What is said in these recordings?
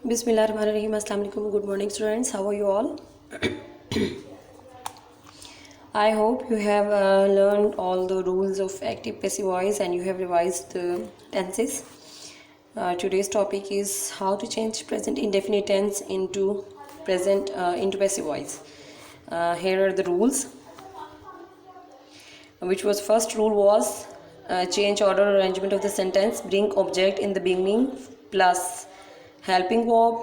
Bismillahirrahmanirrahim. Assalamu alaikum. Good morning, students. How are you all? I hope you have learned all the rules of active passive voice and you have revised the tenses. Today's topic is how to change present indefinite tense into passive voice. Here are the rules. Which was first rule was change order or arrangement of the sentence. Bring object in the beginning plus helping verb.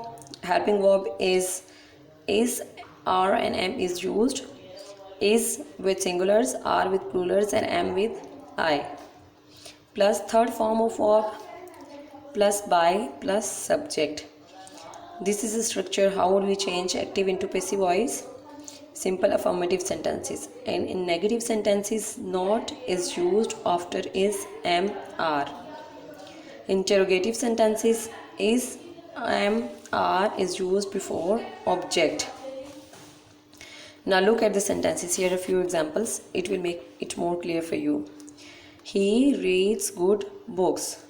Helping verb is, are and am is used. Is with singulars, are with plurals and am with I. Plus third form of verb plus by plus subject. This is the structure. How would we change active into passive voice? Simple affirmative sentences, and in negative sentences not is used after is, am, are. Interrogative sentences is, am, are is used before object. Now look at the sentences. Here are a few examples. It will make it more clear for you. He reads good books.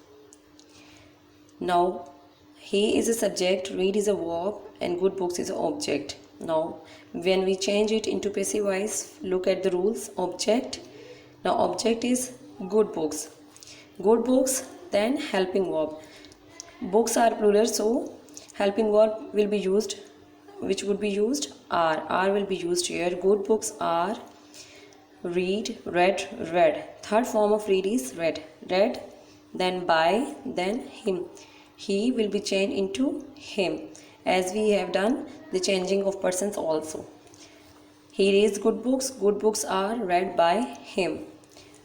Now he is a subject, read is a verb, and good books is an object. Now when we change it into passive voice, look at the rules. Object, now object is good books. Good books, then helping verb. Books are plural, so helping verb will be used. Which would be used? Are will be used here. Good books are read, read, read. Third form of read is read. Read, then by, then him. He will be changed into him, as we have done the changing of persons also. He reads good books are read by him.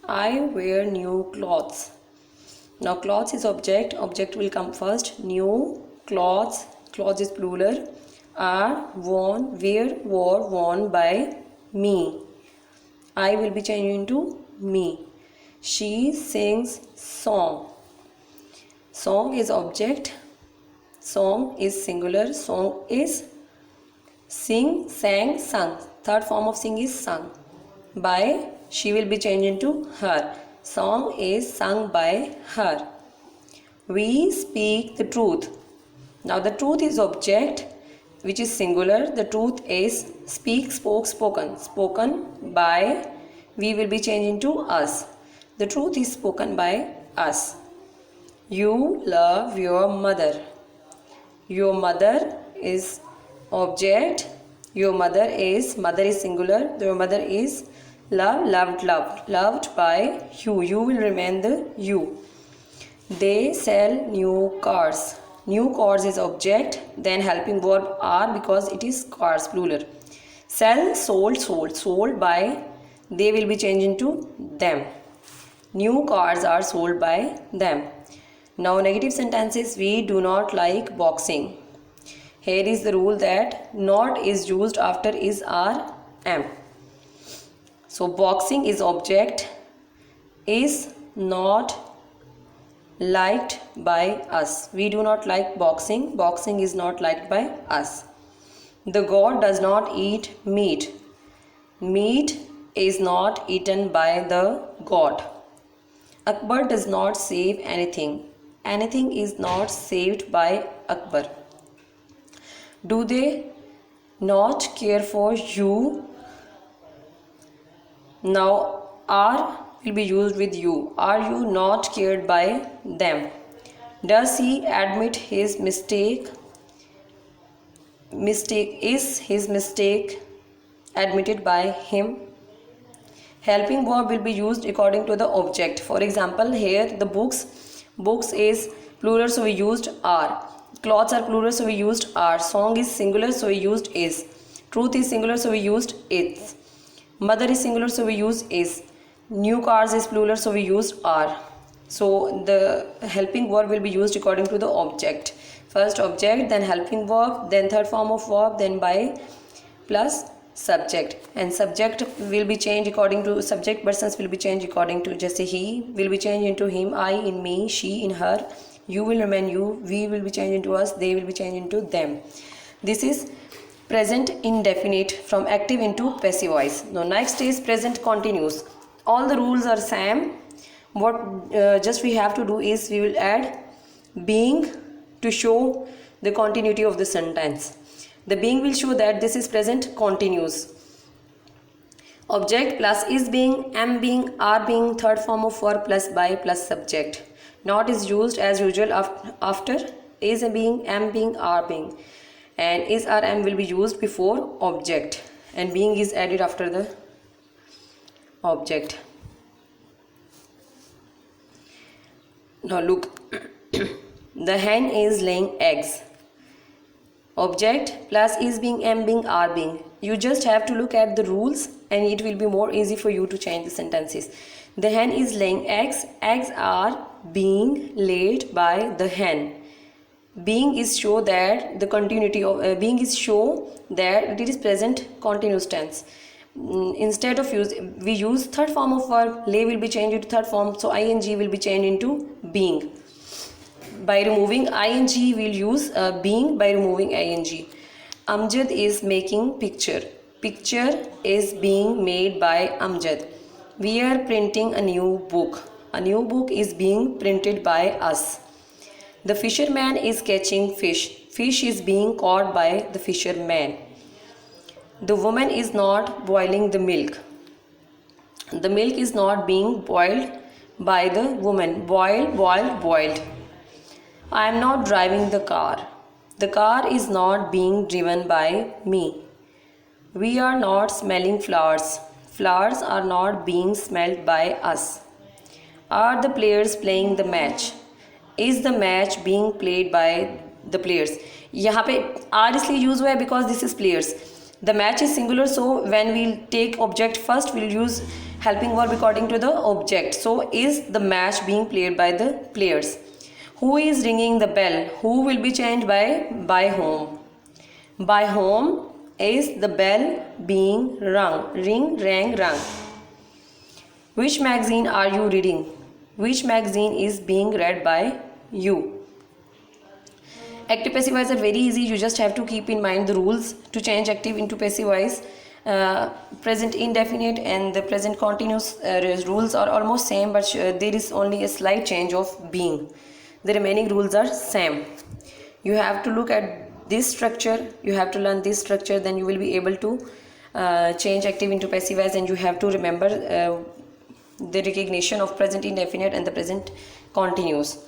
I wear new clothes. Now clothes is object will come first. New clothes is plural, are worn, wore, worn by me. I will be changed into me. She sings song. Song is object, song is singular, song is sing, sang, sung. Third form of sing is sung. By, she will be changed into her. Song is sung by her. We speak the truth. Now the truth is object, which is singular. The truth is speak, spoke, spoken. Spoken by, we will be changed into us. The truth is spoken by us. You love your mother. Your mother is object. Your mother is singular. Your mother is loved by you. You will remain the you. They sell new cars. New cars is object, then helping verb are, because it is cars plural. Sell, sold by, they will be changed into them. New cars are sold by them. Now negative sentences. We do not like boxing. Here is the rule that not is used after is, are, am. So boxing is object, is not liked by us. We do not like boxing. Boxing is not liked by us. The god does not eat meat. Meat is not eaten by the god. Akbar does not save anything. Anything is not saved by Akbar. Do they not care for you? Now are will be used with you. Are you not cared by them? Does he admit his mistake? Is his mistake admitted by him? Helping verb will be used according to the object. For example, here the books is plural, so we used are. Clothes are plural, so we used are. Song is singular, so we used is. Truth is singular, so we used is. Mother is singular, so we use is. New cars is plural, so we used are. So the helping verb will be used according to the object. First object, then helping verb, then third form of verb, then by plus subject. And subject will be changed according to subject. Persons will be changed according to, just say he will be changed into him, I in me, she in her, you will remain you, we will be changed into us, they will be changed into them. This is present indefinite from active into passive voice. Now next is present continuous. All the rules are same. What just we have to do is we will add being to show the continuity of the sentence. The being will show that this is present continuous. Object plus is being, am being, are being, third form of verb plus by plus subject. Not is used as usual after is being, am being, are being, and is or am will be used before object, and being is added after the object. Now look, the hen is laying eggs. Object plus is being, am being, are being. You just have to look at the rules and it will be more easy for you to change the sentences. The hen is laying eggs. Eggs are being laid by the hen. Being is show that the continuity of being is show that it is present continuous tense. Instead of we use third form of verb, lay will be changed into third form, so ing will be changed into being. By removing ing, we'll use being by removing ing. Amjad is making picture. Picture is being made by Amjad. We are printing a new book. A new book is being printed by us. The fisherman is catching fish. Fish is being caught by the fisherman. The woman is not boiling the milk. The milk is not being boiled by the woman. Boiled, boiled, boiled. I am not driving the car. The car is not being driven by me. We are not smelling flowers. Flowers are not being smelled by us. Are the players playing the match? Is the match being played by the players? यहाँ पे are इसलिए use हुआ है because this is players. The match is singular, so when we'll take object first, we'll use helping verb according to the object. So is the match being played by the players? Who is ringing the bell? Who will be changed by whom? By whom is the bell being rung? Ring, rang, rung. Which magazine are you reading? Which magazine is being read by you? Active passive voice are very easy. You just have to keep in mind the rules to change active into passive voice. Present indefinite and the present continuous rules are almost same, but there is only a slight change of being. The remaining rules are same. You have to look at this structure, you have to learn this structure, then you will be able to change active into passive voice, and you have to remember the recognition of present indefinite and the present continuous.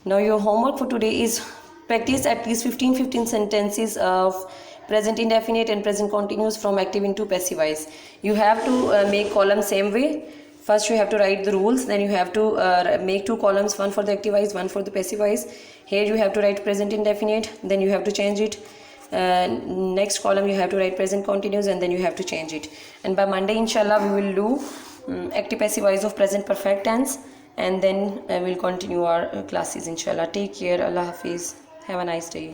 Now your homework for today is practice at least 15 sentences of present indefinite and present continuous from active into passive voice. You have to make column same way. First you have to write the rules, then you have to make two columns, one for the active voice, one for the passive voice. Here you have to write present indefinite, then you have to change it. Next column you have to write present continuous, and then you have to change it. And by Monday inshallah we will do active passive voice of present perfect tense, and then we'll continue our classes inshallah. Take care. Allah Hafiz. Have a nice day.